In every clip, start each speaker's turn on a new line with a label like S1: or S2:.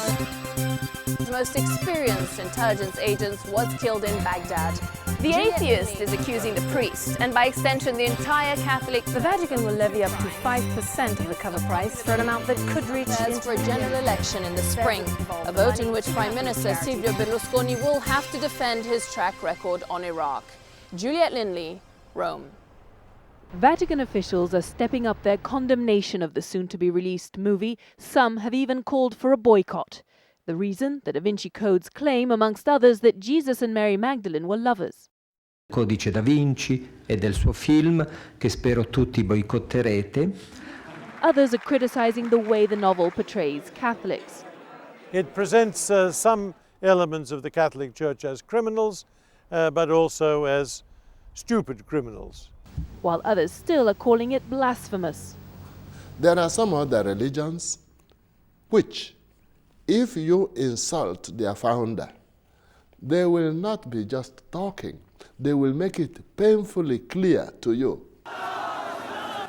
S1: The most experienced intelligence agent was killed in Baghdad. The atheist is accusing the priest, and by extension the entire Catholic.
S2: The Vatican will levy up to 5% of the cover price for an amount that could reach
S1: for a general election in the spring, a vote in which Prime Minister Silvio Berlusconi will have to defend his track record on Iraq. Juliet Linley, Rome.
S2: Vatican officials are stepping up their condemnation of the soon-to-be-released movie. Some have even called for a boycott. The reason? The Da Vinci Code's claim, amongst others, that Jesus and Mary Magdalene were lovers.
S3: Codice Da Vinci e del suo film, che spero tutti boicotterete.
S2: Others are criticizing the way the novel portrays Catholics.
S4: It presents some elements of the Catholic Church as criminals, but also as stupid criminals.
S2: While others still are calling it blasphemous.
S5: There are some other religions which, if you insult their founder, they will not be just talking. They will make it painfully clear to you.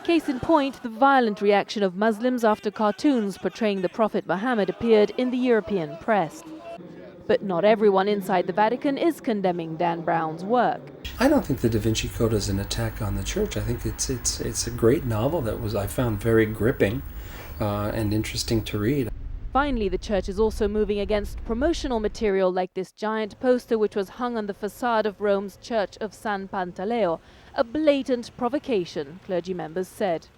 S2: Case in point, the violent reaction of Muslims after cartoons portraying the Prophet Muhammad appeared in the European press. But not everyone inside the Vatican is condemning Dan Brown's work.
S6: I don't think the Da Vinci Code is an attack on the church. I think it's a great novel that I found very gripping and interesting to read.
S2: Finally, the church is also moving against promotional material like this giant poster which was hung on the facade of Rome's Church of San Pantaleo, a blatant provocation, clergy members said.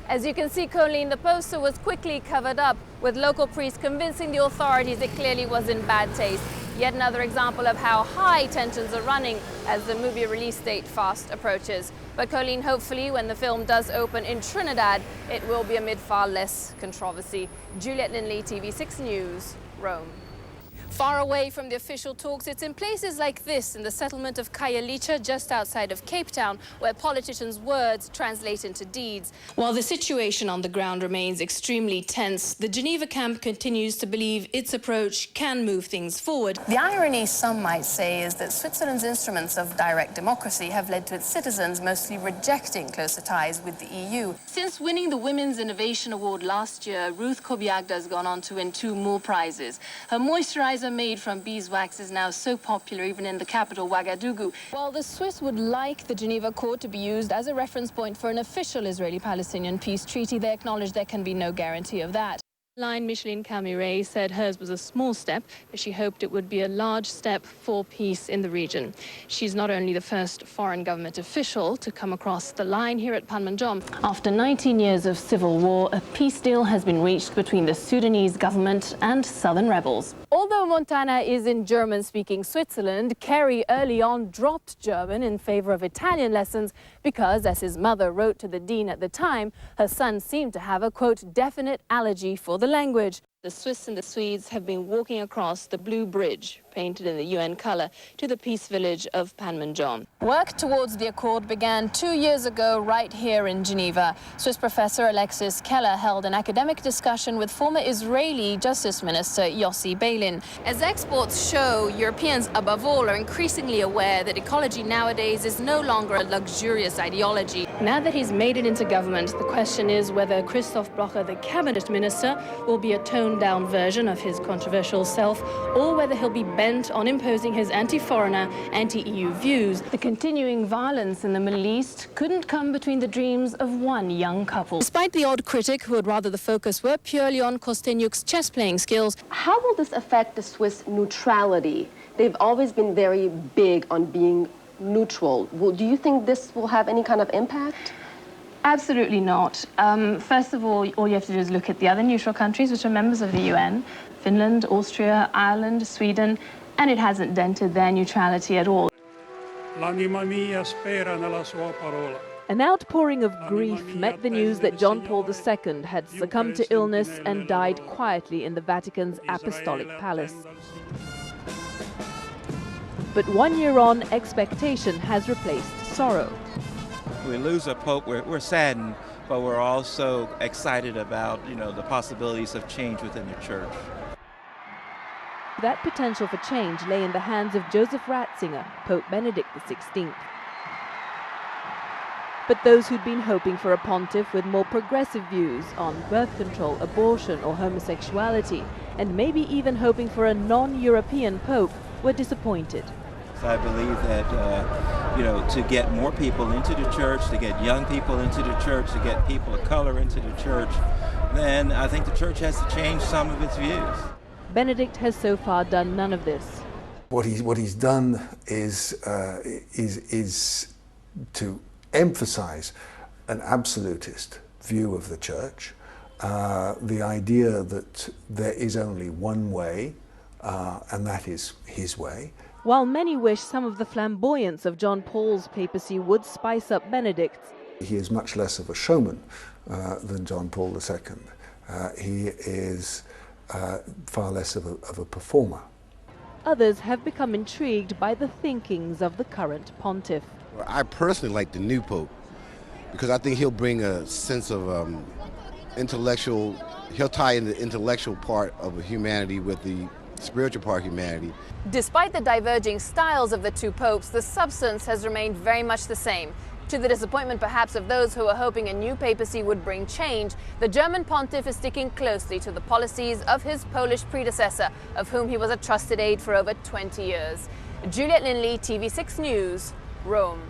S1: As you can see, Colleen, the poster was quickly covered up, with local priests convincing the authorities it clearly was in bad taste. Yet another example of how high tensions are running as the movie release date fast approaches. But Colleen, hopefully when the film does open in Trinidad, it will be amid far less controversy. Juliet Linley, TV6 News, Rome. Far away from the official talks, it's in places like this, in the settlement of Khayelitsha, just outside of Cape Town, where politicians' words translate into deeds. While the situation on the ground remains extremely tense, the Geneva camp continues to believe its approach can move things forward. The irony, some might say, is that Switzerland's instruments of direct democracy have led to its citizens mostly rejecting closer ties with the EU. Since winning the Women's Innovation Award last year, Ruth Kobiagda has gone on to win 2 more prizes. Her moisturizer made from beeswax is now so popular even in the capital, Ouagadougou. While the Swiss would like the Geneva Court to be used as a reference point for an official Israeli-Palestinian peace treaty, they acknowledge there can be no guarantee of that. Line Micheline Camire said hers was a small step, but she hoped it would be a large step for peace in the region. She's not only the first foreign government official to come across the line here at Panmunjom. After 19 years of civil war, a peace deal has been reached between the Sudanese government and southern rebels. Although Montana is in German-speaking Switzerland, Kerry early on dropped German in favor of Italian lessons because, as his mother wrote to the dean at the time, her son seemed to have a, quote, definite allergy for the language. The Swiss and the Swedes have been walking across the blue bridge, painted in the UN colour, to the peace village of Panmunjom. Work towards the accord began 2 years ago right here in Geneva. Swiss professor Alexis Keller held an academic discussion with former Israeli Justice Minister Yossi Beilin. As exports show, Europeans above all are increasingly aware that ecology nowadays is no longer a luxurious ideology. Now that he's made it into government, the question is whether Christoph Blocher, the cabinet minister, will be a toned-down version of his controversial self, or whether he'll be bent on imposing his anti-foreigner, anti-EU views. The continuing violence in the Middle East couldn't come between the dreams of one young couple. Despite the odd critic who would rather the focus were purely on Kostenyuk's chess-playing skills.
S7: How will this affect the Swiss neutrality? They've always been very big on being neutral. Do you think this will have any kind of impact?
S8: Absolutely not. First of all you have to do is look at the other neutral countries which are members of the UN, Finland, Austria, Ireland, Sweden, and it hasn't dented their neutrality at all.
S2: An outpouring of grief met the news that John Paul II had succumbed to illness and died quietly in the Vatican's Apostolic Palace. But 1 year on, expectation has replaced sorrow.
S9: We lose a pope, we're saddened, but we're also excited about, the possibilities of change within the church.
S2: That potential for change lay in the hands of Joseph Ratzinger, Pope Benedict XVI. But those who'd been hoping for a pontiff with more progressive views on birth control, abortion or homosexuality, and maybe even hoping for a non-European pope, were disappointed.
S9: So I believe that, to get more people into the church, to get young people into the church, to get people of color into the church, then I think the church has to change some of its views.
S2: Benedict has so far done none of this.
S10: What he's done is to emphasize an absolutist view of the church, the idea that there is only one way, and that is his way.
S2: While many wish some of the flamboyance of John Paul's papacy would spice up Benedict's,
S10: he is much less of a showman than John Paul II. He is far less of a performer.
S2: others have become intrigued by the thinkings of the current pontiff.
S11: I personally like the new pope because I think he'll bring a sense of he'll tie in the intellectual part of humanity with the spiritual part of humanity.
S1: Despite the diverging styles of the two popes, the substance has remained very much the same. To the disappointment perhaps of those who were hoping a new papacy would bring change, the German pontiff is sticking closely to the policies of his Polish predecessor, of whom he was a trusted aide for over 20 years. Juliet Linley, TV6 News, Rome.